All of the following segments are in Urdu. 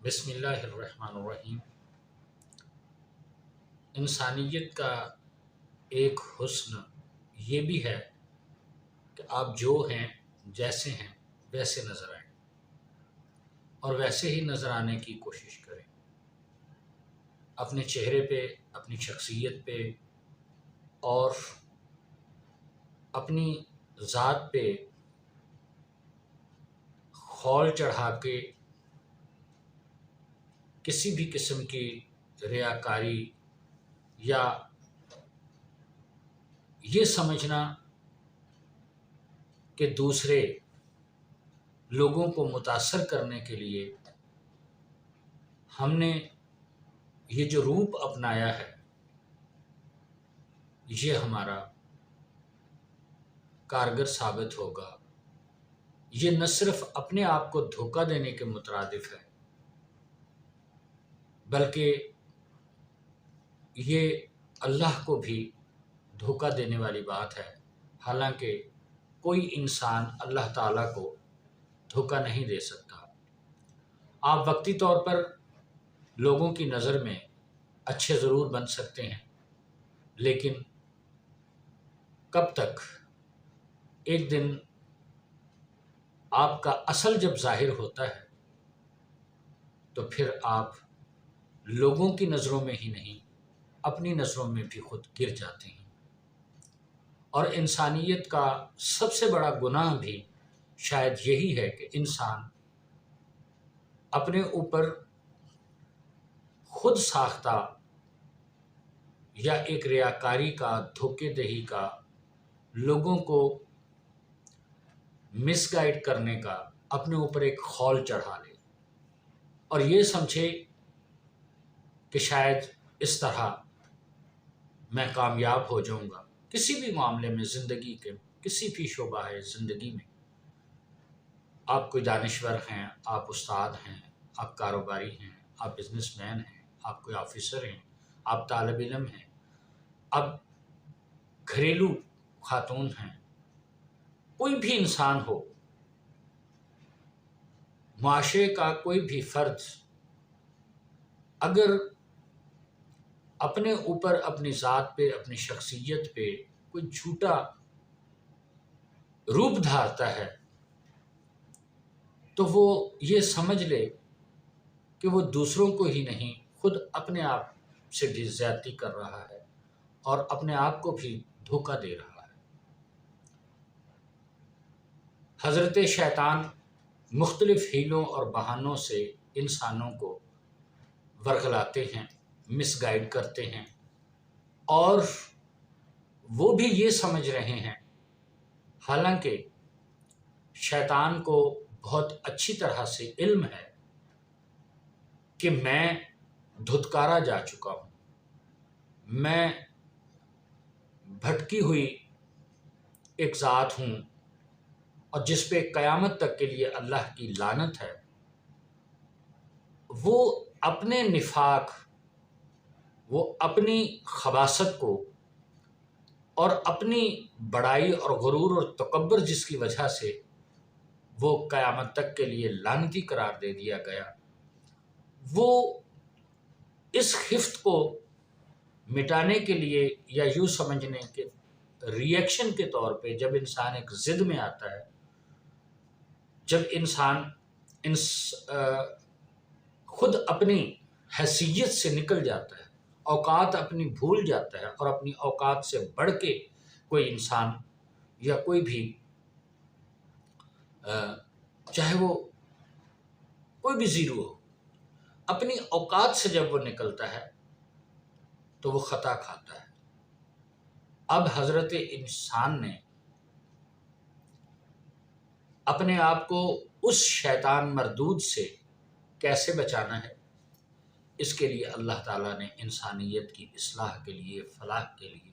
بسم اللہ الرحمن الرحیم۔ انسانیت کا ایک حسن یہ بھی ہے کہ آپ جو ہیں جیسے ہیں ویسے نظر آئیں اور ویسے ہی نظر آنے کی کوشش کریں، اپنے چہرے پہ، اپنی شخصیت پہ اور اپنی ذات پہ خول چڑھا کے کسی بھی قسم کی ریاکاری یا یہ سمجھنا کہ دوسرے لوگوں کو متاثر کرنے کے لیے ہم نے یہ جو روپ اپنایا ہے یہ ہمارا کارگر ثابت ہوگا۔ یہ نہ صرف اپنے آپ کو دھوکہ دینے کے مترادف ہے بلکہ یہ اللہ کو بھی دھوکہ دینے والی بات ہے، حالانکہ کوئی انسان اللہ تعالیٰ کو دھوکہ نہیں دے سکتا۔ آپ وقتی طور پر لوگوں کی نظر میں اچھے ضرور بن سکتے ہیں، لیکن کب تک؟ ایک دن آپ کا اصل جب ظاہر ہوتا ہے تو پھر آپ لوگوں کی نظروں میں ہی نہیں اپنی نظروں میں بھی خود گر جاتے ہیں۔ اور انسانیت کا سب سے بڑا گناہ بھی شاید یہی ہے کہ انسان اپنے اوپر خود ساختہ یا ایک ریاکاری کا، دھوکے دہی کا، لوگوں کو مس گائیڈ کرنے کا اپنے اوپر ایک خول چڑھا لے اور یہ سمجھے کہ شاید اس طرح میں کامیاب ہو جاؤں گا۔ کسی بھی معاملے میں، زندگی کے کسی بھی شعبہ ہے زندگی میں، آپ کوئی دانشور ہیں، آپ استاد ہیں، آپ کاروباری ہیں، آپ بزنس مین ہیں، آپ کوئی آفیسر ہیں، آپ طالب علم ہیں، اب گھریلو خاتون ہیں، کوئی بھی انسان ہو، معاشرے کا کوئی بھی فرد اگر اپنے اوپر، اپنی ذات پہ، اپنی شخصیت پہ کوئی جھوٹا روپ دھارتا ہے تو وہ یہ سمجھ لے کہ وہ دوسروں کو ہی نہیں خود اپنے آپ سے بھی زیادتی کر رہا ہے اور اپنے آپ کو بھی دھوکہ دے رہا ہے۔ حضرت شیطان مختلف حیلوں اور بہانوں سے انسانوں کو ورغلاتے ہیں، مس گائیڈ کرتے ہیں، اور وہ بھی یہ سمجھ رہے ہیں، حالانکہ شیطان کو بہت اچھی طرح سے علم ہے کہ میں دھتکارا جا چکا ہوں، میں بھٹکی ہوئی ایک ذات ہوں اور جس پہ قیامت تک کے لیے اللہ کی لعنت ہے۔ وہ اپنے نفاق، وہ اپنی خباثت کو اور اپنی بڑائی اور غرور اور تکبر جس کی وجہ سے وہ قیامت تک کے لیے لعنتی قرار دے دیا گیا، وہ اس خفت کو مٹانے کے لیے یا یوں سمجھنے کے ری ایکشن کے طور پہ جب انسان ایک ضد میں آتا ہے، جب انسان خود اپنی حیثیت سے نکل جاتا ہے، اوقات اپنی بھول جاتا ہے اور اپنی اوقات سے بڑھ کے کوئی انسان یا کوئی بھی چاہے وہ کوئی بھی زیرو ہو، اپنی اوقات سے جب وہ نکلتا ہے تو وہ خطا کھاتا ہے۔ اب حضرت انسان نے اپنے آپ کو اس شیطان مردود سے کیسے بچانا ہے، اس کے لیے اللہ تعالیٰ نے انسانیت کی اصلاح کے لیے، فلاح کے لیے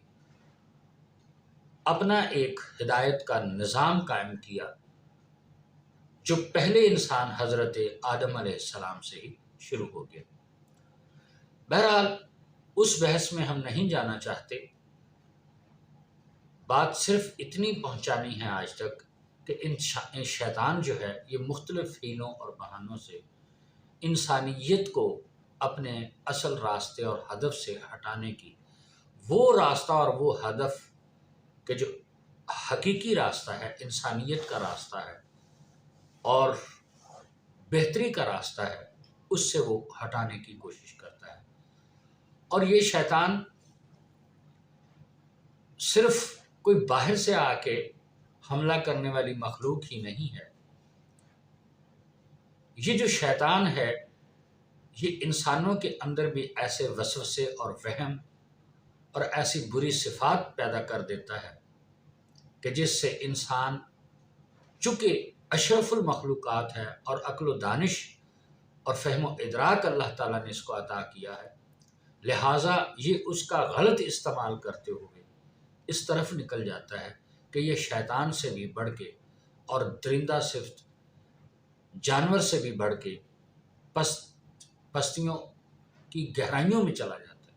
اپنا ایک ہدایت کا نظام قائم کیا جو پہلے انسان حضرت آدم علیہ السلام سے ہی شروع ہو گیا۔ بہرحال اس بحث میں ہم نہیں جانا چاہتے، بات صرف اتنی پہنچانی ہے آج تک کہ شیطان جو ہے یہ مختلف حیلوں اور بہانوں سے انسانیت کو اپنے اصل راستے اور ہدف سے ہٹانے کی، وہ راستہ اور وہ ہدف کہ جو حقیقی راستہ ہے، انسانیت کا راستہ ہے اور بہتری کا راستہ ہے، اس سے وہ ہٹانے کی کوشش کرتا ہے۔ اور یہ شیطان صرف کوئی باہر سے آ کے حملہ کرنے والی مخلوق ہی نہیں ہے، یہ جو شیطان ہے یہ انسانوں کے اندر بھی ایسے وسوسے اور وہم اور ایسی بری صفات پیدا کر دیتا ہے کہ جس سے انسان، چونکہ اشرف المخلوقات ہے اور عقل و دانش اور فہم و ادراک اللہ تعالیٰ نے اس کو عطا کیا ہے، لہٰذا یہ اس کا غلط استعمال کرتے ہوئے اس طرف نکل جاتا ہے کہ یہ شیطان سے بھی بڑھ کے اور درندہ صفت جانور سے بھی بڑھ کے پستیوں کی گہرائیوں میں چلا جاتا ہے،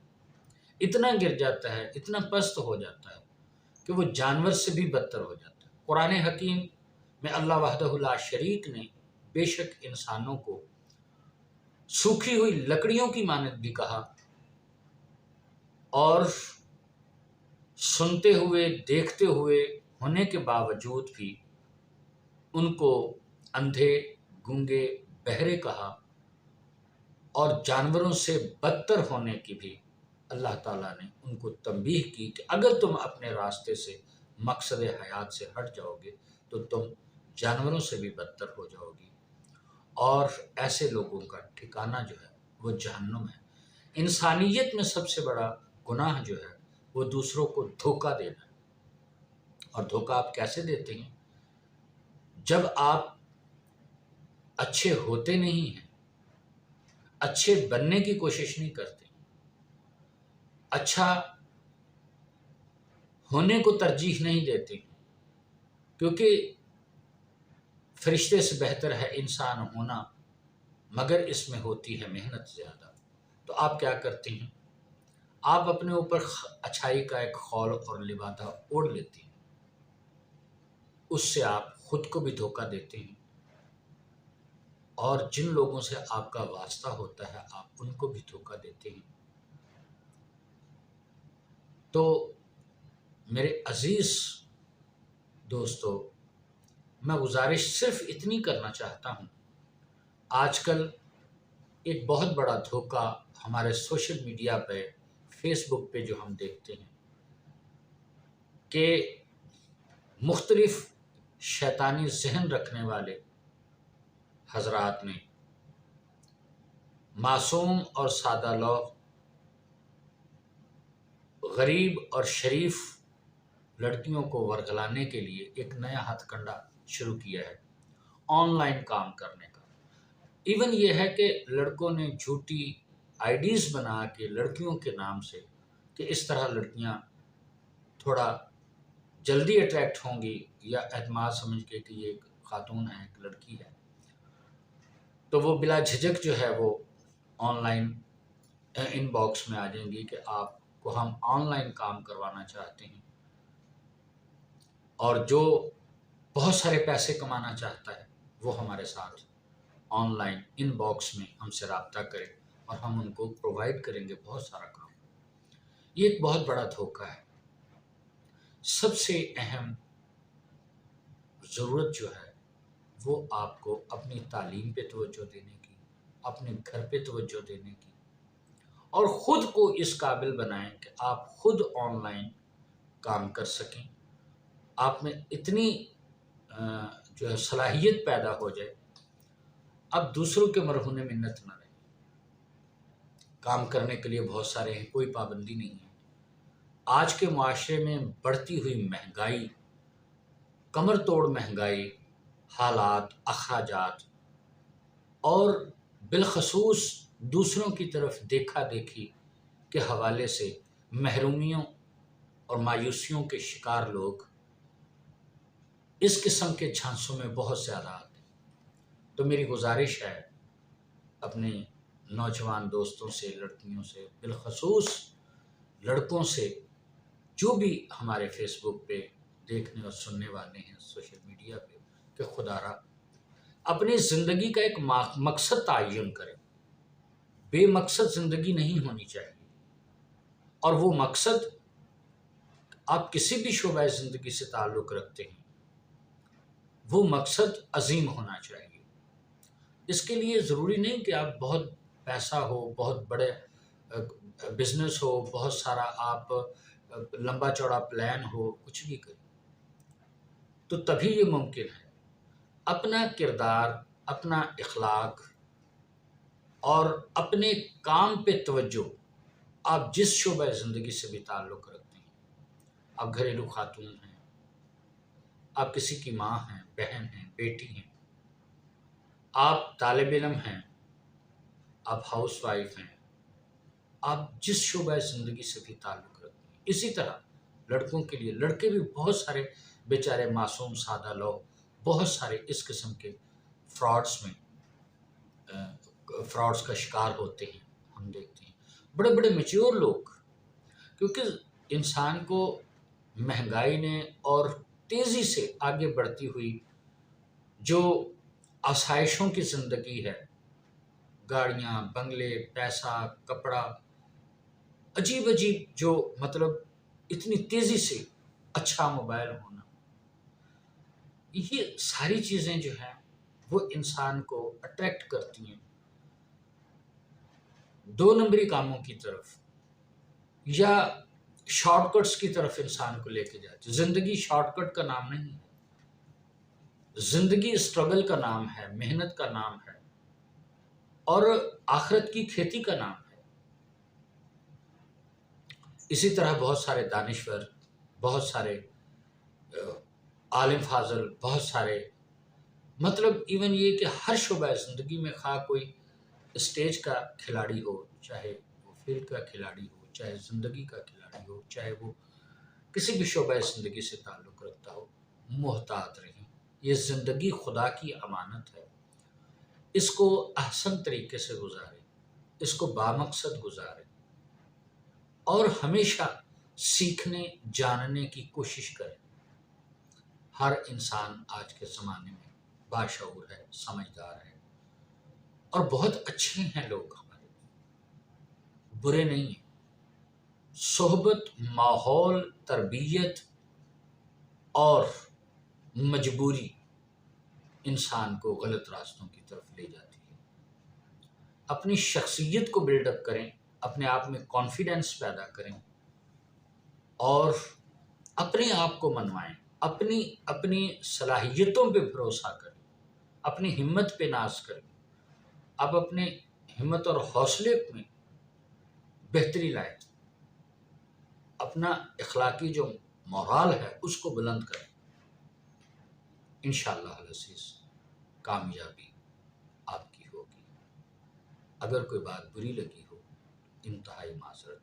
اتنا گر جاتا ہے، اتنا پست ہو جاتا ہے کہ وہ جانور سے بھی بدتر ہو جاتا ہے۔ قرآن حکیم میں اللہ وحدہ لا شریک نے بے شک انسانوں کو سوکھی ہوئی لکڑیوں کی مانند بھی کہا، اور سنتے ہوئے دیکھتے ہوئے ہونے کے باوجود بھی ان کو اندھے، گونگے، بہرے کہا، اور جانوروں سے بدتر ہونے کی بھی اللہ تعالیٰ نے ان کو تنبیہ کی کہ اگر تم اپنے راستے سے، مقصد حیات سے ہٹ جاؤ گے تو تم جانوروں سے بھی بدتر ہو جاؤ گی، اور ایسے لوگوں کا ٹھکانہ جو ہے وہ جہنم ہے۔ انسانیت میں سب سے بڑا گناہ جو ہے وہ دوسروں کو دھوکہ دینا ہے۔ اور دھوکہ آپ کیسے دیتے ہیں؟ جب آپ اچھے ہوتے نہیں ہیں، اچھے بننے کی کوشش نہیں کرتے، اچھا ہونے کو ترجیح نہیں دیتے، کیونکہ فرشتے سے بہتر ہے انسان ہونا، مگر اس میں ہوتی ہے محنت زیادہ، تو آپ کیا کرتے ہیں؟ آپ اپنے اوپر اچھائی کا ایک خول اور لبادہ اوڑھ لیتے ہیں، اس سے آپ خود کو بھی دھوکہ دیتے ہیں، اور جن لوگوں سے آپ کا واسطہ ہوتا ہے آپ ان کو بھی دھوکہ دیتے ہیں۔ تو میرے عزیز دوستو، میں گزارش صرف اتنی کرنا چاہتا ہوں، آج کل ایک بہت بڑا دھوکہ ہمارے سوشل میڈیا پہ، فیس بک پہ جو ہم دیکھتے ہیں کہ مختلف شیطانی ذہن رکھنے والے حضرات نے معصوم اور سادہ لوگ، غریب اور شریف لڑکیوں کو ورغلانے کے لیے ایک نیا ہتھ کنڈا شروع کیا ہے، آن لائن کام کرنے کا۔ ایون یہ ہے کہ لڑکوں نے جھوٹی آئی ڈیز بنا کے لڑکیوں کے نام سے، کہ اس طرح لڑکیاں تھوڑا جلدی اٹریکٹ ہوں گی یا اعتماد سمجھ کے کہ یہ ایک خاتون ہے، ایک لڑکی ہے، تو وہ بلا جھجک جو ہے وہ آن لائن ان باکس میں آ جائیں گی کہ آپ کو ہم آن لائن کام کروانا چاہتے ہیں، اور جو بہت سارے پیسے کمانا چاہتا ہے وہ ہمارے ساتھ آن لائن ان باکس میں ہم سے رابطہ کرے اور ہم ان کو پرووائڈ کریں گے بہت سارا کام۔ یہ ایک بہت بڑا دھوکہ ہے۔ سب سے اہم ضرورت جو ہے وہ آپ کو اپنی تعلیم پہ توجہ دینے کی، اپنے گھر پہ توجہ دینے کی، اور خود کو اس قابل بنائیں کہ آپ خود آن لائن کام کر سکیں، آپ میں اتنی جو ہے صلاحیت پیدا ہو جائے، اب دوسروں کے مرہون منت نہ رہیں۔ کام کرنے کے لیے بہت سارے ہیں، کوئی پابندی نہیں ہے۔ آج کے معاشرے میں بڑھتی ہوئی مہنگائی، کمر توڑ مہنگائی، حالات، اخراجات، اور بالخصوص دوسروں کی طرف دیکھا دیکھی کے حوالے سے محرومیوں اور مایوسیوں کے شکار لوگ اس قسم کے جھانسوں میں بہت زیادہ آتے ہیں۔ تو میری گزارش ہے اپنے نوجوان دوستوں سے، لڑکیوں سے، بالخصوص لڑکوں سے، جو بھی ہمارے فیس بک پہ دیکھنے اور سننے والے ہیں، سوشل میڈیا پہ، کہ خدا را اپنی زندگی کا ایک مقصد تعین کریں، بے مقصد زندگی نہیں ہونی چاہیے، اور وہ مقصد آپ کسی بھی شعبہ زندگی سے تعلق رکھتے ہیں وہ مقصد عظیم ہونا چاہیے۔ اس کے لیے ضروری نہیں کہ آپ بہت پیسہ ہو، بہت بڑے بزنس ہو، بہت سارا آپ لمبا چوڑا پلان ہو، کچھ بھی کریں تو تبھی یہ ممکن ہے۔ اپنا کردار، اپنا اخلاق اور اپنے کام پہ توجہ، آپ جس شعبہ زندگی سے بھی تعلق رکھتے ہیں، آپ گھریلو خاتون ہیں، آپ کسی کی ماں ہیں، بہن ہیں، بیٹی ہیں، آپ طالب علم ہیں، آپ ہاؤس وائف ہیں، آپ جس شعبہ زندگی سے بھی تعلق رکھتے ہیں۔ اسی طرح لڑکوں کے لیے، لڑکے بھی بہت سارے بیچارے معصوم سادہ لوگ بہت سارے اس قسم کے فراڈس کا شکار ہوتے ہیں، ہم دیکھتے ہیں۔ بڑے بڑے میچور لوگ، کیونکہ انسان کو مہنگائی نے اور تیزی سے آگے بڑھتی ہوئی جو آسائشوں کی زندگی ہے، گاڑیاں، بنگلے، پیسہ، کپڑا، عجیب عجیب جو مطلب اتنی تیزی سے اچھا موبائل ہونا، یہ ساری چیزیں جو ہیں وہ انسان کو اٹریکٹ کرتی ہیں دو نمبری کاموں کی طرف، یا شارٹ کٹس کی طرف انسان کو لے کے جاتی۔ زندگی شارٹ کٹ کا نام نہیں ہے، زندگی اسٹرگل کا نام ہے، محنت کا نام ہے، اور آخرت کی کھیتی کا نام ہے۔ اسی طرح بہت سارے دانشور، بہت سارے عالم فاضل، بہت سارے مطلب ایون یہ کہ ہر شعبہ زندگی میں، خواہ کوئی اسٹیج کا کھلاڑی ہو، چاہے وہ فیلڈ کا کھلاڑی ہو، چاہے زندگی کا کھلاڑی ہو، چاہے وہ کسی بھی شعبہ زندگی سے تعلق رکھتا ہو، محتاط رہیں۔ یہ زندگی خدا کی امانت ہے، اس کو احسن طریقے سے گزاریں، اس کو بامقصد گزاریں، اور ہمیشہ سیکھنے جاننے کی کوشش کریں۔ ہر انسان آج کے زمانے میں باشعور ہے، سمجھدار ہے، اور بہت اچھے ہیں لوگ، ہمارے برے نہیں ہیں۔ صحبت، ماحول، تربیت اور مجبوری انسان کو غلط راستوں کی طرف لے جاتی ہے۔ اپنی شخصیت کو بلڈ اپ کریں، اپنے آپ میں کانفیڈنس پیدا کریں، اور اپنے آپ کو منوائیں، اپنی صلاحیتوں پہ بھروسہ کریں، اپنی ہمت پہ ناز کریں۔ اب اپنے ہمت اور حوصلے میں بہتری لائیں، اپنا اخلاقی جو مورال ہے اس کو بلند کریں۔ انشاءاللہ العزیز کامیابی آپ کی ہوگی۔ اگر کوئی بات بری لگی ہو، انتہائی معذرت۔